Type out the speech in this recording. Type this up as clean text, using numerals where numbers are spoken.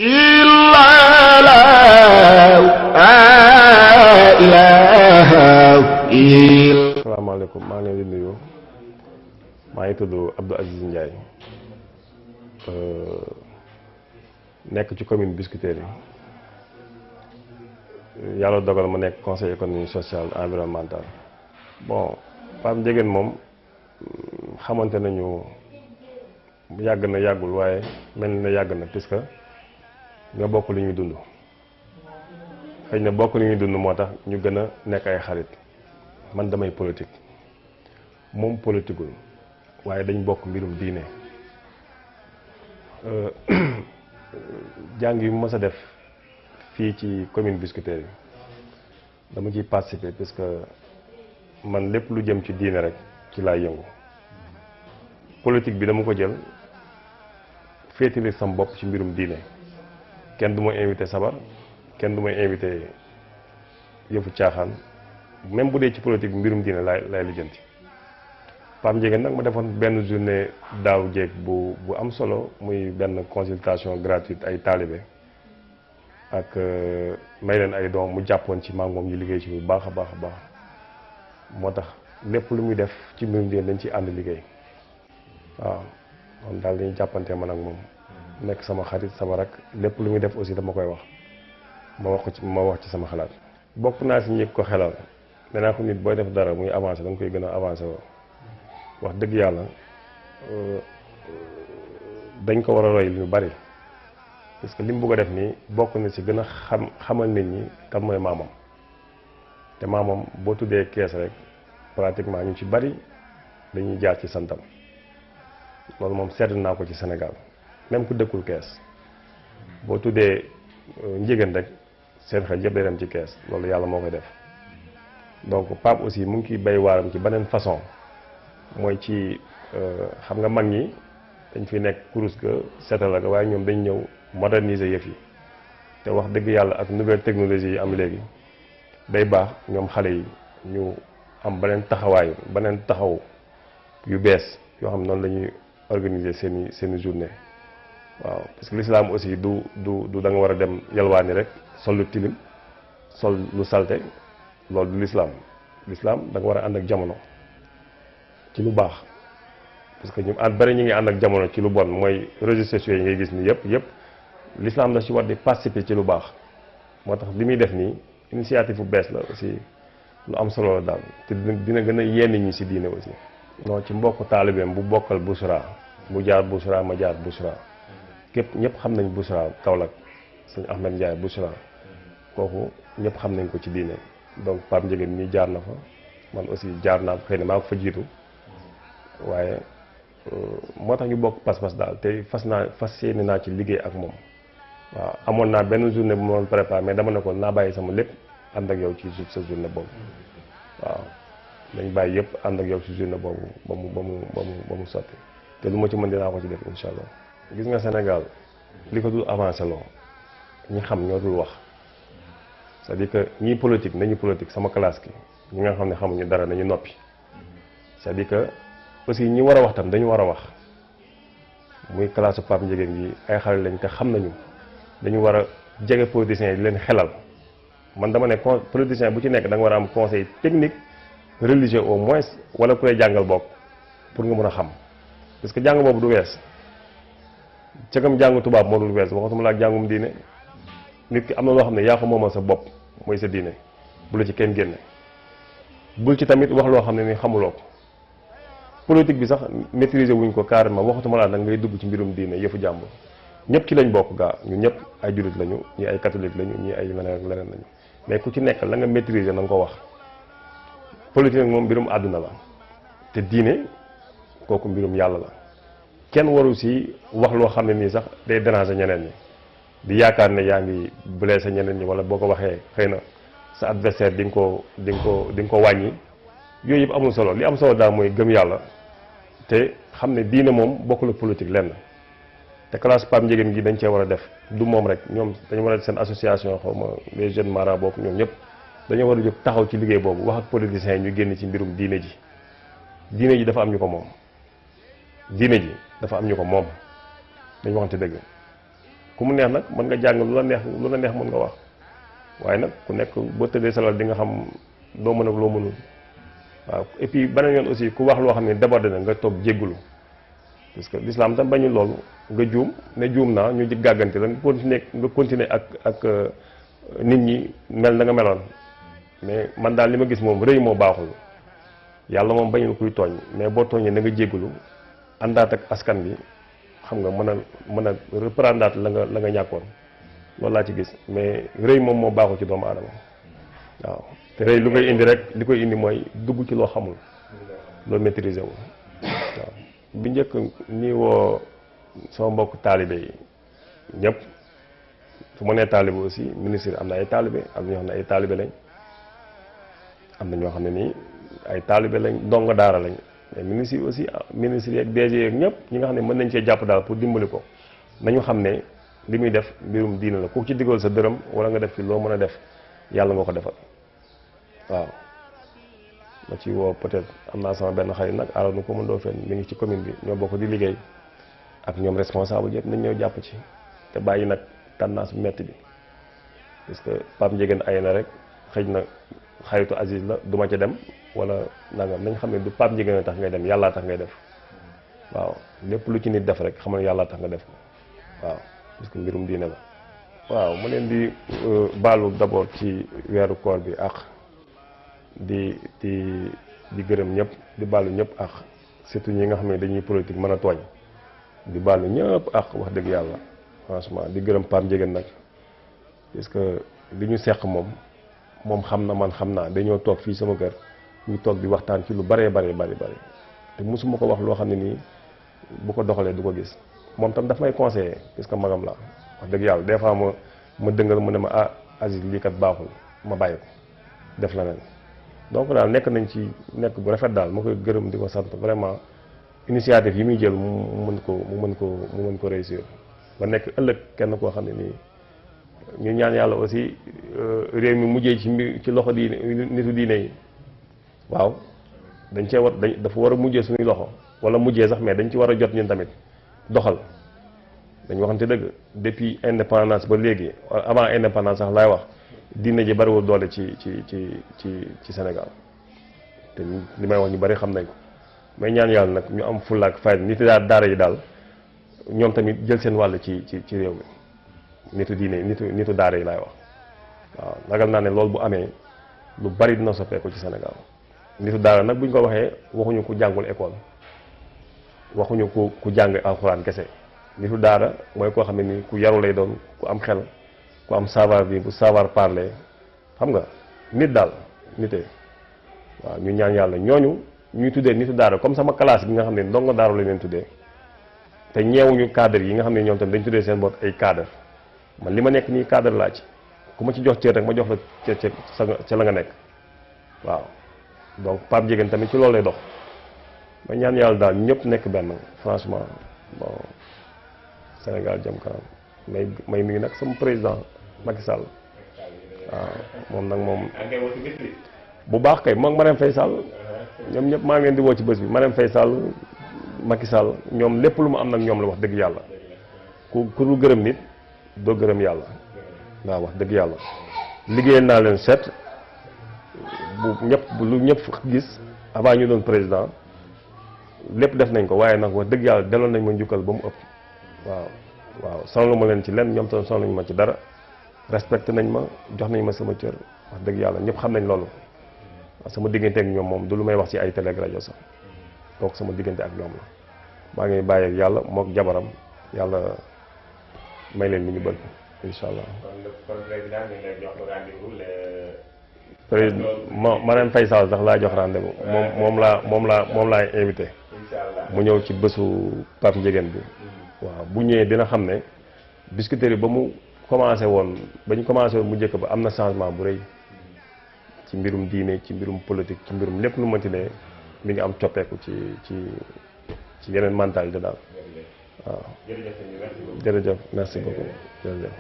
إلا لا إله إلا. Asalaamaaleykum, maa ngi leen di nuyu. Maa ngi tudd Abdou Aziz Ndiaye nekk ci commune Biscuiterie yi. Yàlla dogal ma nekk conseil économique social environnemental. Bon, Pape Ndiéguène moom xamante nañu yàgg na yàggul waaye mel na yàgg na puisque nga bokk li ñuy dund. xëy na bokk li ñuy dund moo tax ñu gën a nekk ay xarit. Man damay politique moom politiqueul waaye dañ bokk mbirum diine. jàng yu mës a def fii ci commune Biscuiterie yi dama ciy participer parce que man lépp lu jëm ci diine rek ci laay yëngu. politique bi dama ko jël féetali sam bopp ci mbirum diine. kenn du ma invité sabar kenn du may invité yëfu caaxaan même bu dee ci politique mbirum diine lay lijjanti. Pape Ndiéguène nag ma defoon benn journée daaw jéeg bu am solo muy benn consultation gratuite ay taalibe ak may leen ay doom mu jàppoon ci maag moom ñu liggéey ci bu baax a baax a baax moo tax lépp lu muy def ci mbirum diine dañ ci ànd liggéey waaw moom daal dañuy jàppante man ak moom nekk sama xarit sama rak lépp lu muy def aussi dama koy wax ma wax ci sama xalaat. bokk naa si ñi ko xelal danaa ko nit booy def dara muy avancé da nga koy gën a avancé woo wax dëgg yàlla dañ ko war a roy lu bari parce que li mu bëgg a def nii bokk na ci gën a xamal nit ñi kan mooy maamam te maamam boo tuddee kees rek pratiquement ñu ci bari dañuy jaar ci santam loolu moom seetlu naa ko ci Sénégal même ku dëkkul kees boo tuddee Ndiéguène rek seen xel yëpp day dem ci kees loolu yàlla moo koy def donc Pape aussi mu ngi ciy bay waaram ci beneen façon mooy ci xam nga mag ñi dañ fi nekk kurus ga seetal ga waaye ñoom dañ ñëw moderniser yëf yi te wax dëgg yàlla ak nouvelle technologie yi am léegi day baax ñoom xale yi ñu am beneen taxaw yu bees yoo xam ne noonu la ñuy organiser seeni journée waaw parce que l'islam aussi du da nga war a dem yalwaani rek sol lu tilim sol lu salte loolu du l'islam da nga war a ànd ak jamono ci lu baax parce que ñu bari ñu ngi ànd ak jamono ci lu bon mooy réseaux sociaux yi ngay gis ni yëpp l'islam da ci war di participer ci lu baax moo tax li muy def nii initiative bu bees la aussi lu am solo la daal te dina gën a yenn ñi ci diine aussi. non ci mbokk taalibeem bu bokkal Bouchra mu jaar Bouchra ma jaar Bouchra képp ñëpp xam nañ Bouchra Kaolack sëñ Ahmed Ndiaye Bouchra kooku ñëpp xam nañ ko ci diine donc Pape Ndiéguène ñi jaar na fa man aussi jaar naa xëy na maa ko fa jiitu waaye moo tax ñu bokk pas-pas daal te fas yéene naa ci liggéey ak moom waaw amoon naa benn journée bu ma doon préparé mais dama ne ko naa bàyyi sama lépp ànd ak yow ci sa journée boobu waaw dañ bàyyi yëpp ànd ak yow ci journée boobu ba mu sotti te lu ma ci mën dinaa ko ci def incha allah. gis nga Sénégal li ko dul avancé loo ñi xam ñoo dul wax c'est-à-dire que ñii politique nañu politique sama classe ki ñi nga xam ne xamuñu dara nañu noppi c'est-à-dire que aussi ñi war a wax tam dañu war a wax muy classe Pape Ndiéguène yi ay xale lañ te xam nañu dañu war a jege politiciens yi di leen xelal man dama ne politicien bu ci nekk da nga war a am conseil technique religieux au moins wala ku lay jàngal bokk pour nga mën a xam parce que jàng boobu du wees cëgam jàngu tubaab moo dul wees waxatuma la ak jàngum diine nit ki am na loo xam ne yaa ko moomal sa bopp mooy sa diine bu la ci kenn génne bul ci tamit wax loo xam ne ni xamuloo ko politique bi sax maîtriser wuñ ko carrément waxatuma laa nag ngay dugg ci mbirum diine yëfu jàmbur ñëpp ci lañ bokk gaa ñun ñëpp ay jullit lañu ñii ay catholique lañu ñii ay leneen ak leneen lañu mais ku ci nekk la nga maîtriser na nga ko wax politique nag moom mbirum àdduna la te diine kooku mbirum yàlla la kenn waru si wax loo xam ne nii sax day déranger ñeneen ñi di yaakaar ne yaa ngi blessé ñeneen ñi wala boo ko waxee xëy na sa adversaire di nga ko wàññi yooyu yëpp amul solo li am solo daal mooy gëm yàlla te xam ne diine moom bokkul ak politique lenn te classe Pape Ndiéguène gi dañ cee war a def du moom rek ñoom dañu war a def seen association xaw ma les jeunes mara boobu ñoom ñëpp dañoo war a jóg taxaw ci liggéey boobu wax ak politiciens yi ñu génn ci mbirum diine ji dafa am ñu ko moom diine ji dafa am ñu ko moom dañu waxante dëgg ku mu neex nag mën nga jàng lu la neex mën nga wax waaye nag ku nekk boo tëddee salal di nga xam loo mën ak loo mënul waaw et puis beneen yoon aussi ku wax loo xam ne débordé na nga toog jéggulu parce que l'islam tam bañu loolu nga juum ne juum naa ñu di gàggante la nga continuer ak nit ñi mel na nga meloon mais man daal li ma gis moom rëy moo baaxul yàlla moom bañul kuy tooñ mais boo tooñee na nga jéggulu àndaat ak askan bi xam nga mën a reprendre la nga ñàkkoon loolu laa ci gis mais rëy moom moo baaxul ci doomu aadama waaw te rëy lu koy indi rek li koy indi mooy dugg ci loo xamul loo maîtriser wu waaw bi njëkk nii woo sama mbokk taalibe yi ñëpp su ma nee taalibe aussi ministre am na ay taalibe am na ñoo xam ne ay taalibe lañ am na ñoo xam ne nii ay taalibe lañ ndongo daara lañ mais ministre yi aussi ministre yeeg DG yeeg ñëpp ñi nga xam ne mën nañ cee jàpp daal pour dimbali ko nañu xam ne li muy def mbirum diina la ku ci digal sa dërëm wala nga def ci loo mën a def yàlla nga ko defal waaw ma ci woo peut-être am naa sama benn xarit nag Arouna ko mëndoo fenn mi ngi ci commune bi ñoo bokk di liggéey ak ñoom responsable yëpp nañ ñëw jàpp ci te bàyyi nag tendance bu metti bi parce que Pape Ndiéguène ay na rek xëy na xaritu Aziz la duma ca dem wala nangam nañ xam ne du Pape Ndiéguène tax ngay dem yàllaa tax ngay def waaw lépp lu ci nit def rek xam ne yàllaa tax nga def ko waaw parce que mbirum diine la waaw ma leen di baalu d'abord ci weeru koor bi ak di gërëm ñëpp di baalu ñëpp ak surtout ñi nga xam ne dañuy politique mën a tooñ di baalu ñëpp ak wax dëgg yàlla franchement di gërëm Pape Ndiéguène nag parce que li ñu seq moom xam na man xam naa dañoo toog fii sama kër ñu toog di waxtaan ci lu bëree bari te mosuma ko wax loo xam ne nii bu ko doxalee du ko gis moom tam daf may conseiller parce que magam la wax dëgg yàlla des fois ma dëngal mu ne ma ah Aziz lii kat baaxul ma bàyyi ko def la nen donc daal nekk nañ ci nekk bu rafet daal ma koy gërëm di ko sant vraiment initiative yi muy jël mu mën ko réussir ba nekk ëllëg kenn koo xam ne nii ñu ñaan yàlla aussi réew mi mujjee ci loxo diine nitu diine yi waaw dañ dafa war a mujjee suñuy loxo wala mujjee sax mais dañ ci war a jot ñun tamit doxal dañ waxante dëgg depuis indépendance ba léegi avant indépendance sax laay wax diine ji bariwul doole ci Sénégal te li may wax ñu bari xam nañ ko may ñaan yàlla nag ñu am fulla ak fayda nit daara yi daal ñoom tamit jël seen wàll ci réew mi nitu diine nitu daara yi laay wax waaw ragal naa ne loolu bu amee lu bari dina soppeeku ci Sénégal nitu daara nag buñ ko waxee waxuñu ku jàngul école waxuñu ku jàng alxuraan kese nitu daara mooy koo xam ne ni ku yaru lay doon ku am xel ku am savoir vivre savoir parler xam nga nit daal nitee waaw ñu ñaan yàlla ñooñu ñuy tuddee nitu daara comme sama classe bi nga xam ne ndongo daara lañ leen tuddee te ñeewuñu cadre yi nga xam ne ñoom tam dañ tuddee seen bopp ay cadre man li ma nekk nii cadre laa ci ku ma ci jox cër rek ma jox la ca la nga nekk waaw donc Pape Ndiéguène tamit ci loolu lay dox ma ñaan yàlla daal ñëpp nekk benn franchement bon Sénégal jëm kanam may nuyu nag sama président Macky Sall waaw moom nag moom bu baax kay moom Marème Faye Sall ñoom ñëpp maa ngi leen di woo ci bés bi Marème Faye Sall Macky Sall ñoom lépp lu mu am nag ñoom la wax dëgg yàlla ku dul gërëm nit doo gërëm yàlla waaw wax dëgg yàlla liggéeyal naa leen set lu ñëpp gis avant ñu doon président lépp def nañ ko waaye nag wax dëgg yàlla deloon nañ ma njukkal ba mu ëpp waaw sonalu ma leen ci lenn ñoom tam sonaluñu ma ci dara respecté nañ ma jox nañ ma sama cër wax dëgg yàlla ñëpp xam nañ loolu sama diggante ak ñoom moom du lu may wax ci ay télé ak rajo sax donc sama diggante ak ñoom la maa ngi bàyyi ak yàlla mook jabaram yàlla may leen li ñu bëgg incha allah. kon président ñu ngi lay jox rendez-vous président Marème Faye Sall sax laa jox rendez-vous moom laay invité. mu ñëw ci bésu Pape Ndiéguène bi. waaw bu ñëwee dina xam ne Biscuiterie ba mu commencé woon ba ñu commencé woon mu njëkk ba am na changement bu rëy ci mbirum diine ci mbirum politique ci mbirum lépp lu mënti ne mi ngi am coppeeku ci yeneen mentalité daal waaw. jërëjëf merci beaucoup jërëjëf.